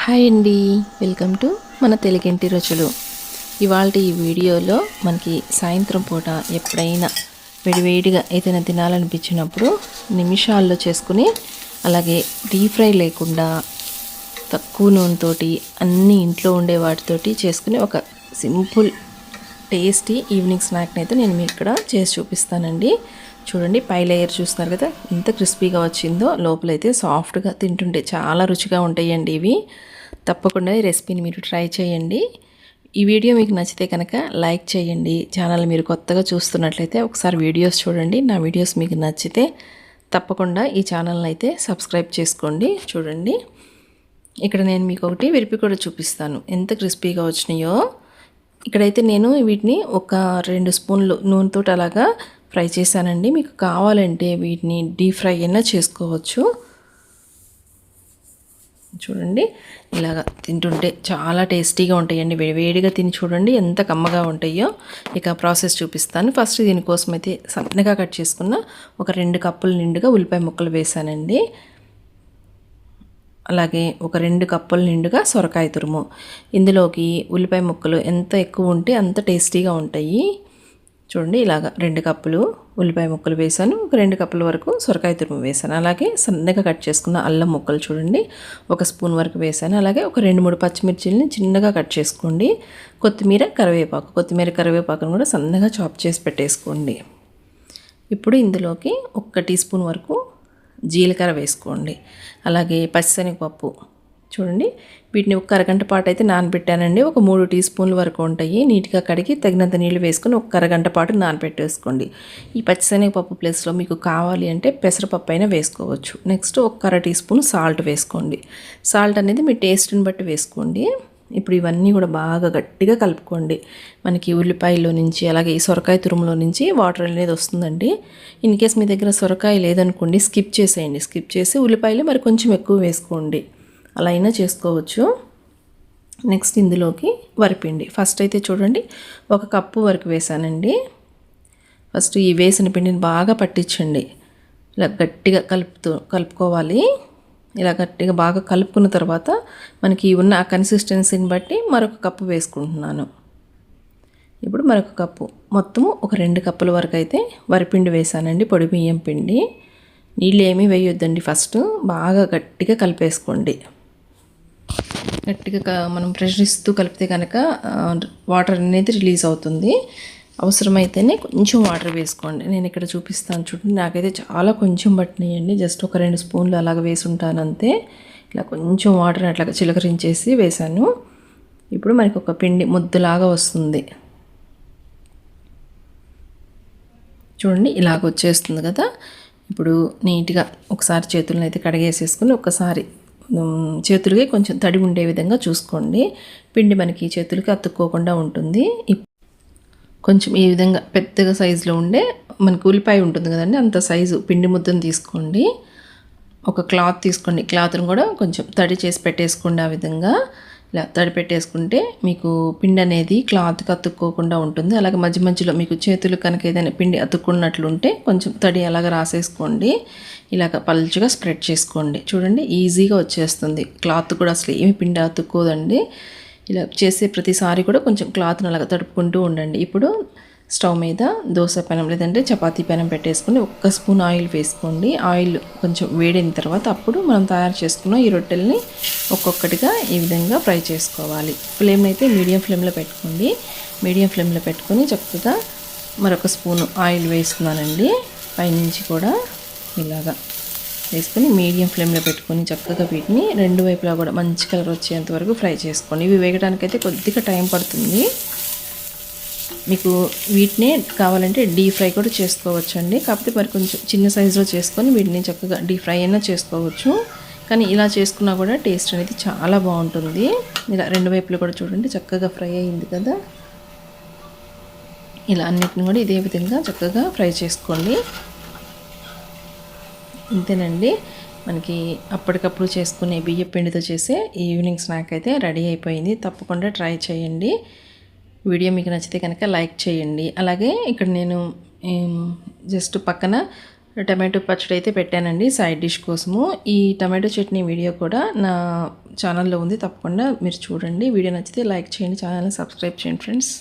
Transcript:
Hi అండి, welcome to మన తెలుగింటి రుచులు. ఇవాళ ఈ వీడియోలో మనకి సాయంత్రం పూట ఎప్పుడైనా వేడివేడిగా ఏదైనా తినాలనిపించినప్పుడు నిమిషాల్లో చేసుకుని, అలాగే డీప్ ఫ్రై లేకుండా తక్కువ నూనెతోటి అన్నీ ఇంట్లో ఉండే వాటితోటి చేసుకుని ఒక సింపుల్ టేస్టీ ఈవినింగ్ స్నాక్ని అయితే నేను మీకు ఇక్కడ చేసి చూపిస్తానండి. చూడండి, పై లేయర్ చూస్తున్నారు కదా ఎంత క్రిస్పీగా వచ్చిందో, లోపలైతే సాఫ్ట్గా తింటుంటే చాలా రుచిగా ఉంటాయండి ఇవి. తప్పకుండా ఈ రెసిపీని మీరు ట్రై చేయండి. ఈ వీడియో మీకు నచ్చితే కనుక లైక్ చేయండి. ఛానల్ మీరు కొత్తగా చూస్తున్నట్లయితే ఒకసారి వీడియోస్ చూడండి. నా వీడియోస్ మీకు నచ్చితే తప్పకుండా ఈ ఛానల్ని అయితే సబ్స్క్రైబ్ చేసుకోండి. చూడండి, ఇక్కడ నేను మీకు ఒకటి విరిపి కూడా చూపిస్తాను ఎంత క్రిస్పీగా వచ్చినాయో. ఇక్కడైతే నేను వీటిని ఒక 2 స్పూన్లు నూనెతో అలాగా ఫ్రై చేశానండి. మీకు కావాలంటే వీటిని డీప్ ఫ్రై అయినా చేసుకోవచ్చు. చూడండి, ఇలాగ తింటుంటే చాలా టేస్టీగా ఉంటాయండి. వేడివేడిగా తిని చూడండి ఎంత కమ్మగా ఉంటాయో. ఇక ప్రాసెస్ చూపిస్తాను. ఫస్ట్ దీనికోసం అయితే సన్నగా కట్ చేసుకున్న ఒక 2 కప్పుల నిండుగా ఉల్లిపాయ ముక్కలు వేసానండి. అలాగే ఒక 2 కప్పుల నిండుగా సొరకాయ తురుము. ఇందులోకి ఉల్లిపాయ ముక్కలు ఎంత ఎక్కువ ఉంటే అంత టేస్టీగా ఉంటాయి. చూడండి, ఇలాగ 2 కప్పులు ఉల్లిపాయ ముక్కలు వేసాను. ఒక 2 కప్పుల వరకు సొరకాయ తురుము వేసాను. అలాగే సన్నగా కట్ చేసుకున్న అల్లం ముక్కలు చూడండి 1 స్పూన్ వరకు వేసాను. అలాగే ఒక 2-3 పచ్చిమిర్చిని చిన్నగా కట్ చేసుకోండి. కొత్తిమీర కరివేపాకును కూడా సన్నగా చాప్ చేసి పెట్టేసుకోండి. ఇప్పుడు ఇందులోకి 1 టీ స్పూన్ వరకు జీలకర్ర వేసుకోండి. అలాగే పచ్చిశనగపప్పు చూడండి, వీటిని ఒక అరగంట పాటు అయితే నానబెట్టానండి. ఒక 3 టీ స్పూన్ల వరకు ఉంటాయి. నీట్గా కడిగి తగినంత నీళ్ళు వేసుకొని ఒక అరగంట పాటు నానబెట్టేసుకోండి. ఈ పచ్చిశనగపప్పు ప్లేస్లో మీకు కావాలి అంటే పెసరపప్పు అయినా వేసుకోవచ్చు. నెక్స్ట్ ఒక 1/2 టీ స్పూన్ సాల్ట్ వేసుకోండి. సాల్ట్ అనేది మీ టేస్ట్ని బట్టి వేసుకోండి. ఇప్పుడు ఇవన్నీ కూడా బాగా గట్టిగా కలుపుకోండి. మనకి ఉల్లిపాయలో నుంచి అలాగే ఈ సొరకాయ తురుములో నుంచి వాటర్ అనేది వస్తుందండి. ఇన్ కేస్ మీ దగ్గర సొరకాయ లేదనుకోండి, స్కిప్ చేసేయండి. స్కిప్ చేసి ఉల్లిపాయలు మరి కొంచెం ఎక్కువ వేసుకోండి. అలా అయినా చేసుకోవచ్చు. నెక్స్ట్ ఇందులోకి వరిపిండి. ఫస్ట్ అయితే చూడండి 1 కప్పు వరకు వేసానండి. ఫస్ట్ ఈ వేసిన పిండిని బాగా పట్టించండి. ఇలా గట్టిగా కలుపుకోవాలి. ఇలా గట్టిగా బాగా కలుపుకున్న తర్వాత మనకి ఉన్న ఆ కన్సిస్టెన్సీని బట్టి మరొక కప్పు వేసుకుంటున్నాను. ఇప్పుడు మరొక కప్పు, మొత్తము ఒక 2 కప్పుల వరకు అయితే వరిపిండి వేసానండి. పొడి బియ్యం పిండి. నీళ్ళు ఏమీ వేయొద్దండి. ఫస్ట్ బాగా గట్టిగా కలిపేసుకోండి. గట్టిగా మనం ప్రెషర్ ఇస్తూ కలిపితే కనుక వాటర్ అనేది రిలీజ్ అవుతుంది. అవసరమైతేనే కొంచెం వాటర్ వేసుకోండి. నేను ఇక్కడ చూపిస్తాను చూడండి, నాకైతే చాలా కొంచెం పట్టినాయండి. జస్ట్ ఒక 2 స్పూన్లు అలాగ వేసి ఉంటాను అంతే. ఇలా కొంచెం వాటర్ అట్లాగా చిలకరించేసి వేసాను. ఇప్పుడు మనకి ఒక పిండి ముద్దలాగా వస్తుంది. చూడండి, ఇలాగ వచ్చేస్తుంది కదా. ఇప్పుడు నీట్గా ఒకసారి చేతులను అయితే కడిగేసేసుకుని ఒకసారి చేతులకి కొంచెం తడి ఉండే విధంగా చూసుకోండి. పిండి మనకి చేతులకి అతుక్కోకుండా ఉంటుంది. కొంచెం ఈ విధంగా పెద్దగా సైజులో ఉండే మనకి ఉల్లిపాయ ఉంటుంది కదండి, అంత సైజు పిండి ముద్దను తీసుకోండి. ఒక క్లాత్ తీసుకోండి. క్లాత్ను కూడా కొంచెం తడి చేసి పెట్టేసుకోండి. ఆ విధంగా ఇలా తడి పెట్టేసుకుంటే మీకు పిండి అనేది క్లాత్కి అతుక్కోకుండా ఉంటుంది. అలాగే మధ్య మధ్యలో మీకు చేతులు కనుక ఏదైనా పిండి అతుక్కున్నట్లుంటే కొంచెం తడి అలాగ రాసేసుకోండి. ఇలాగ పల్చగా స్ప్రెడ్ చేసుకోండి. చూడండి, ఈజీగా వచ్చేస్తుంది. క్లాత్ కూడా అసలు ఏమి పిండి అతుక్కోదండి. ఇలా చేసే ప్రతిసారి కూడా కొంచెం క్లాత్ని అలాగ తడుపుకుంటూ ఉండండి. ఇప్పుడు స్టవ్ మీద దోశ పెనం లేదంటే చపాతీ పెనం పెట్టేసుకొని 1 స్పూన్ ఆయిల్ వేసుకోండి. ఆయిల్ కొంచెం వేడిన తర్వాత అప్పుడు మనం తయారు చేసుకున్న ఈ రొట్టెల్ని ఒక్కొక్కటిగా ఈ విధంగా ఫ్రై చేసుకోవాలి. ఫ్లేమ్ అయితే మీడియం ఫ్లేమ్లో పెట్టుకోండి. మీడియం ఫ్లేమ్లో పెట్టుకొని చక్కగా మరొక స్పూన్ ఆయిల్ వేస్తున్నానండి. పైనుంచి కూడా ఇలాగా వేసుకొని మీడియం ఫ్లేమ్లో పెట్టుకొని చక్కగా వీటిని 2 వైపులా కూడా మంచి కలర్ వచ్చేంత వరకు ఫ్రై చేసుకోండి. ఇవి వేగడానికైతే కొద్దిగా టైం పడుతుంది. మీకు వీటిని కావాలంటే డీప్ ఫ్రై కూడా చేసుకోవచ్చండి. కాకపోతే మరి కొంచెం చిన్న సైజులో చేసుకొని వీటిని చక్కగా డీప్ ఫ్రై అయినా చేసుకోవచ్చు. కానీ ఇలా చేసుకున్నా కూడా టేస్ట్ అనేది చాలా బాగుంటుంది. ఇలా 2 వైపులు కూడా చూడండి చక్కగా ఫ్రై అయింది కదా. ఇలా అన్నిటిని కూడా ఇదే విధంగా చక్కగా ఫ్రై చేసుకోండి. ఇంతేనండి, మనకి అప్పటికప్పుడు చేసుకునే బియ్యం పిండితో చేసే ఈవినింగ్ స్నాక్ అయితే రెడీ అయిపోయింది. తప్పకుండా ట్రై చేయండి. వీడియో మీకు నచ్చితే కనుక లైక్ చేయండి. అలాగే ఇక్కడ నేను జస్ట్ పక్కన టమాటో పచ్చడి అయితే పెట్టానండి సైడ్ డిష్ కోసము. ఈ టమాటో చట్నీ వీడియో కూడా నా ఛానల్లో ఉంది, తప్పకుండా మీరు చూడండి. వీడియో నచ్చితే లైక్ చేయండి, ఛానల్ని సబ్స్క్రైబ్ చేయండి ఫ్రెండ్స్.